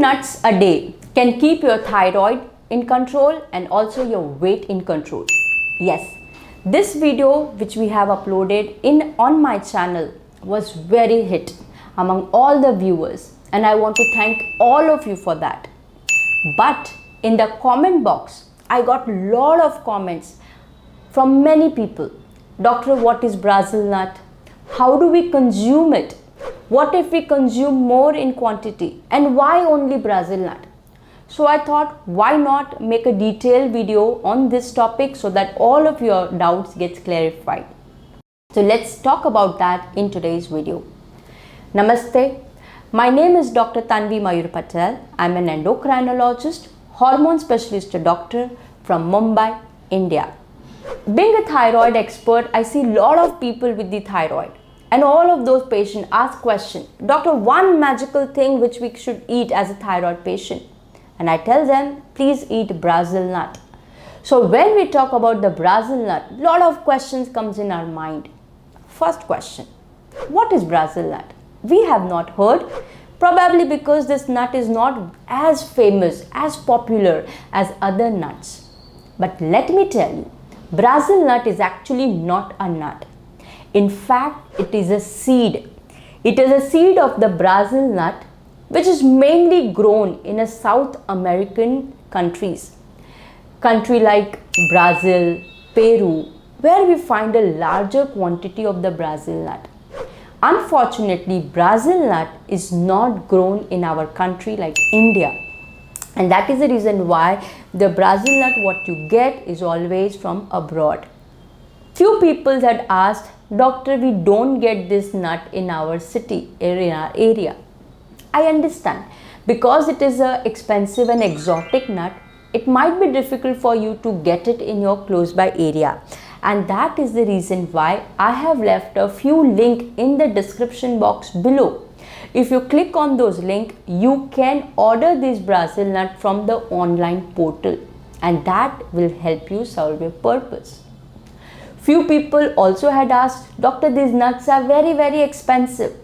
nuts a day can keep your thyroid in control and also your weight in control. Yes, this video which we have uploaded on my channel was very hit among all the viewers, and I want to thank all of you for that. But in the comment box, I got a lot of comments from many people. Doctor, what is Brazil nut? How do we consume it? What if we consume more in quantity? And why only Brazil nut? So I thought, why not make a detailed video on this topic so that all of your doubts gets clarified. So let's talk about that in today's video. Namaste. My name is Dr. Tanvi Mayur Patel. I'm an endocrinologist, hormone specialist doctor from Mumbai, India. Being a thyroid expert, I see a lot of people with the thyroid. And all of those patients ask question, Doctor, one magical thing which we should eat as a thyroid patient. And I tell them, please eat Brazil nut. So when we talk about the Brazil nut, a lot of questions comes in our mind. First question, what is Brazil nut? We have not heard, probably because this nut is not as famous, as popular as other nuts. But let me tell you, Brazil nut is actually not a nut. In fact, it is a seed. It is a seed of the Brazil nut, which is mainly grown in a South American countries. Country like Brazil, Peru, where we find a larger quantity of the Brazil nut. Unfortunately, Brazil nut is not grown in our country like India. And that is the reason why the Brazil nut what you get is always from abroad. Few people had asked, Doctor, we don't get this nut in our city, in our area. I understand, because it is an expensive and exotic nut, it might be difficult for you to get it in your close by area. And that is the reason why I have left a few links in the description box below. If you click on those links, you can order this Brazil nut from the online portal, and that will help you solve your purpose. Few people also had asked, Doctor, these nuts are very expensive.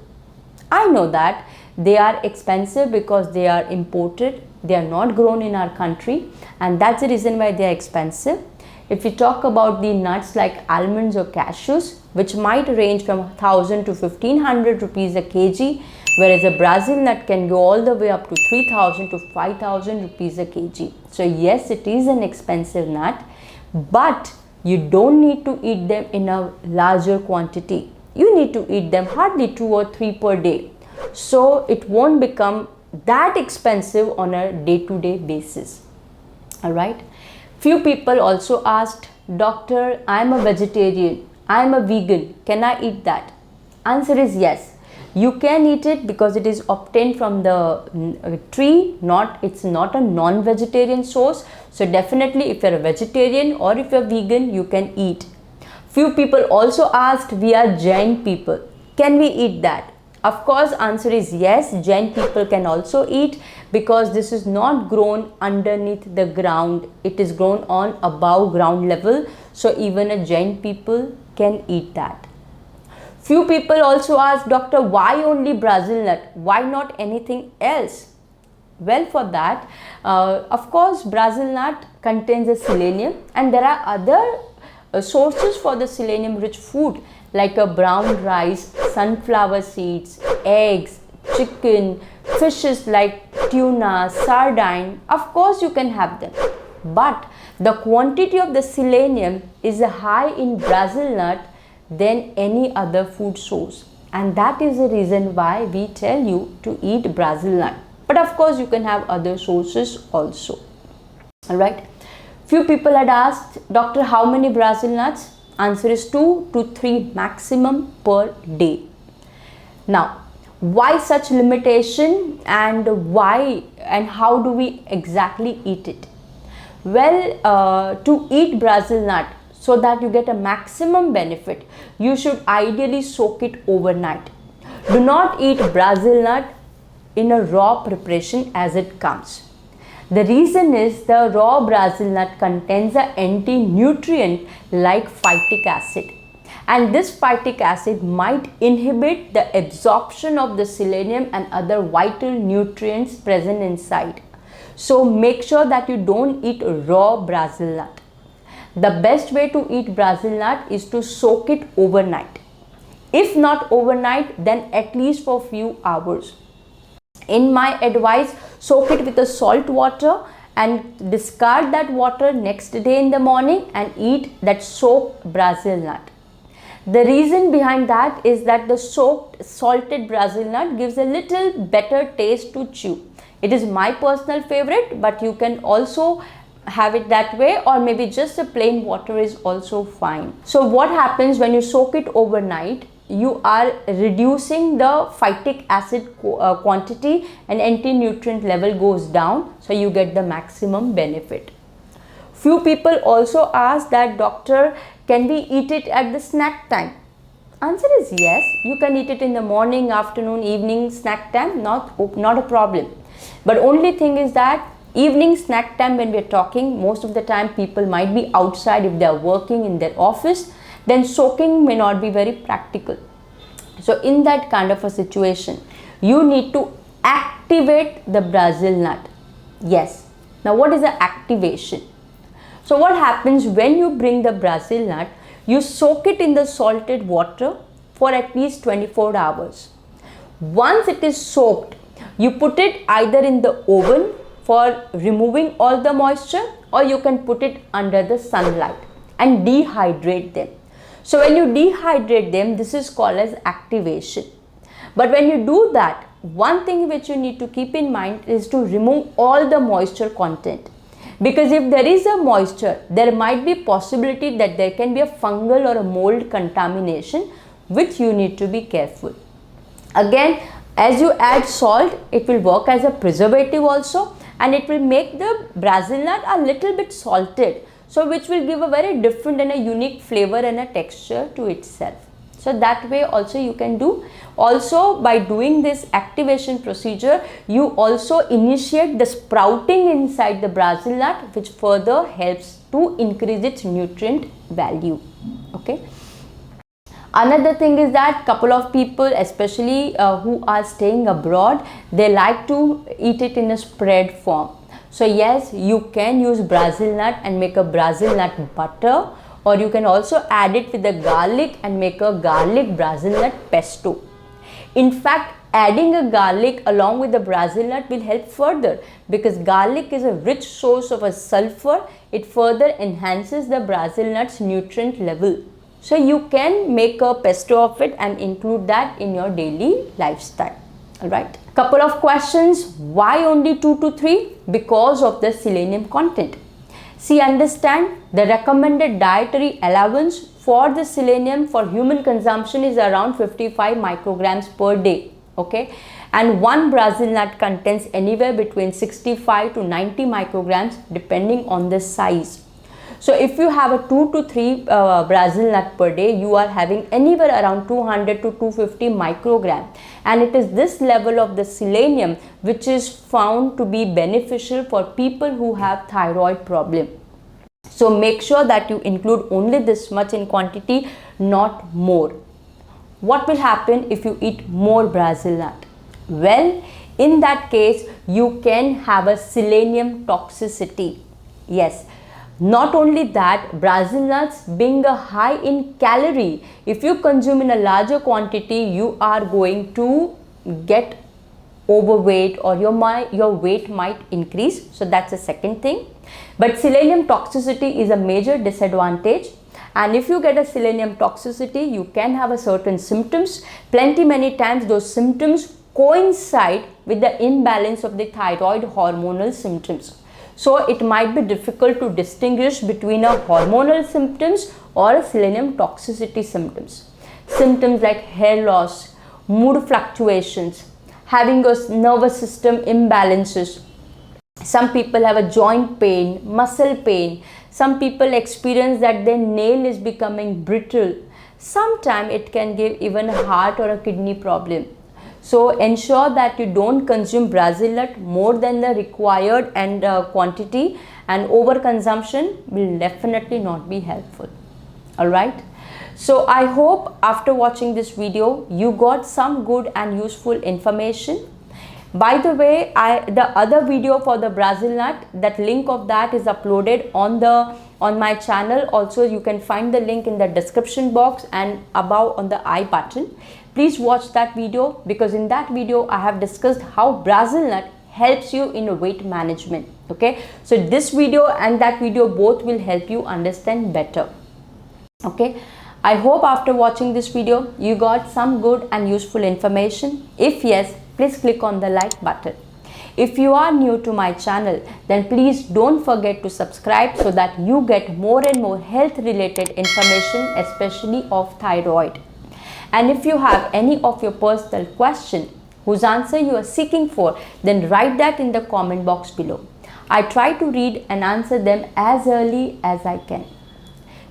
I know that they are expensive because they are imported, they are not grown in our country, and that's the reason why they are expensive. If we talk about the nuts like almonds or cashews, which might range from 1000 to 1500 rupees a kg, whereas a Brazil nut can go all the way up to 3000 to 5000 rupees a kg. So yes, it is an expensive nut, but you don't need to eat them in a larger quantity. You need to eat them hardly 2 or 3 per day. So it won't become that expensive on a day-to-day basis. Alright. Few people also asked, Doctor, I am a vegetarian, I am a vegan, can I eat that? Answer is yes. You can eat it because it is obtained from the tree, it's not a non-vegetarian source. So definitely if you are a vegetarian or if you are vegan, you can eat. Few people also asked, we are Jain people, can we eat that? Of course, answer is yes, Jain people can also eat because this is not grown underneath the ground. It is grown on above ground level. So even a Jain people can eat that. Few people also ask, Doctor, why only Brazil nut? Why not anything else? Well, for that, of course, Brazil nut contains a selenium, and there are other sources for the selenium rich food like a brown rice, sunflower seeds, eggs, chicken, fishes like tuna, sardine. Of course you can have them, but the quantity of the selenium is high in Brazil nut than any other food source, and that is the reason why we tell you to eat Brazil nut. But of course you can have other sources also. Alright. Few people had asked, Doctor, how many Brazil nuts? Answer is 2 to 3 maximum per day. Now, why such limitation, and why and how do we exactly eat it? Well, to eat Brazil nut so that you get a maximum benefit, you should ideally soak it overnight. Do not eat Brazil nut in a raw preparation as it comes. The reason is the raw Brazil nut contains an anti-nutrient like phytic acid, and this phytic acid might inhibit the absorption of the selenium and other vital nutrients present inside. So make sure that you don't eat raw Brazil nut. The best way to eat Brazil nut is to soak it overnight. If not overnight, then at least for a few hours. In my advice, soak it with a salt water and discard that water next day in the morning and eat that soaked Brazil nut. The reason behind that is that the soaked salted Brazil nut gives a little better taste to chew. It is my personal favorite, but you can also have it that way, or maybe just a plain water is also fine. So what happens when you soak it overnight? You are reducing the phytic acid quantity and anti-nutrient level goes down, so you get the maximum benefit. Few people also ask that, doctor, can we eat it at the snack time? Answer is yes, you can eat it in the morning, afternoon, evening, snack time, not a problem. But only thing is that evening snack time, when we are talking, most of the time people might be outside if they are working in their office, then soaking may not be very practical. So in that kind of a situation, you need to activate the Brazil nut. Yes. Now what is the activation? So what happens when you bring the Brazil nut? You soak it in the salted water for at least 24 hours. Once it is soaked, you put it either in the oven for removing all the moisture, or you can put it under the sunlight and dehydrate them. So when you dehydrate them, this is called as activation. But when you do that, one thing which you need to keep in mind is to remove all the moisture content. Because if there is a moisture, there might be possibility that there can be a fungal or a mold contamination, which you need to be careful. Again, as you add salt, it will work as a preservative also, and it will make the Brazil nut a little bit salted, so which will give a very different and a unique flavor and a texture to itself. So that way also you can do. Also, by doing this activation procedure, you also initiate the sprouting inside the Brazil nut, which further helps to increase its nutrient value. Okay. Another thing is that couple of people, especially who are staying abroad, they like to eat it in a spread form. So yes, you can use Brazil nut and make a Brazil nut butter, or you can also add it with the garlic and make a garlic Brazil nut pesto. In fact, adding a garlic along with the Brazil nut will help further, because garlic is a rich source of a sulfur. It further enhances the Brazil nut's nutrient level. So you can make a pesto of it and include that in your daily lifestyle. Alright. Couple of questions. Why only 2 to 3? Because of the selenium content. See, understand, the recommended dietary allowance for the selenium for human consumption is around 55 micrograms per day. Okay. And one Brazil nut contains anywhere between 65 to 90 micrograms depending on the size. So if you have a 2 to 3 Brazil nut per day, you are having anywhere around 200 to 250 microgram, and it is this level of the selenium which is found to be beneficial for people who have thyroid problem. So make sure that you include only this much in quantity, not more. What will happen if you eat more Brazil nut? Well, in that case, you can have a selenium toxicity. Yes. Not only that, Brazil nuts being a high in calorie, if you consume in a larger quantity, you are going to get overweight, or your weight might increase. So that's the second thing. But selenium toxicity is a major disadvantage. And if you get a selenium toxicity, you can have a certain symptoms. Many times those symptoms coincide with the imbalance of the thyroid hormonal symptoms. So it might be difficult to distinguish between a hormonal symptoms or a selenium toxicity symptoms. Symptoms like hair loss, mood fluctuations, having a nervous system imbalances. Some people have a joint pain, muscle pain. Some people experience that their nail is becoming brittle. Sometimes it can give even a heart or a kidney problem. So ensure that you don't consume Brazil nut more than the required and quantity, and overconsumption will definitely not be helpful. Alright. So I hope after watching this video you got some good and useful information. By the way, the other video for the Brazil nut, that link of that is uploaded on my channel. Also you can find the link in the description box and above on the I button. Please watch that video, because in that video I have discussed how Brazil nut helps you in weight management. Okay, so this video and that video both will help you understand better. Okay, I hope after watching this video you got some good and useful information. If yes, please click on the like button. If you are new to my channel, then please don't forget to subscribe so that you get more and more health related information, especially of thyroid. And if you have any of your personal question whose answer you are seeking for, then write that in the comment box below. I try to read and answer them as early as I can.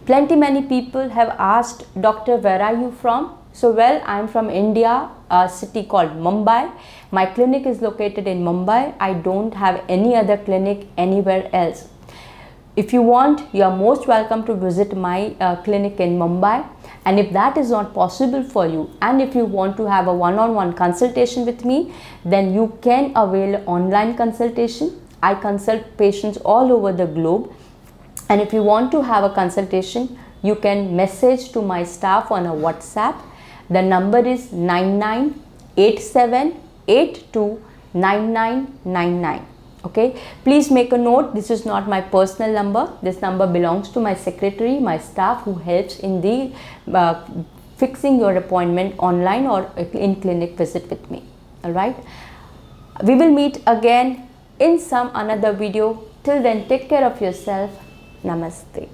Many people have asked, Doctor, where are you from? So well, I am from India, a city called Mumbai. My clinic is located in Mumbai. I don't have any other clinic anywhere else. If you want, you are most welcome to visit my clinic in Mumbai. And if that is not possible for you, and if you want to have a one-on-one consultation with me, then you can avail online consultation. I consult patients all over the globe. And if you want to have a consultation, you can message to my staff on a WhatsApp. The number is 9987829999. Okay, please make a note, this is not my personal number. This number belongs to my secretary, my staff, who helps in the fixing your appointment online or in clinic visit with me. All right, we will meet again in some another video. Till then, take care of yourself. Namaste.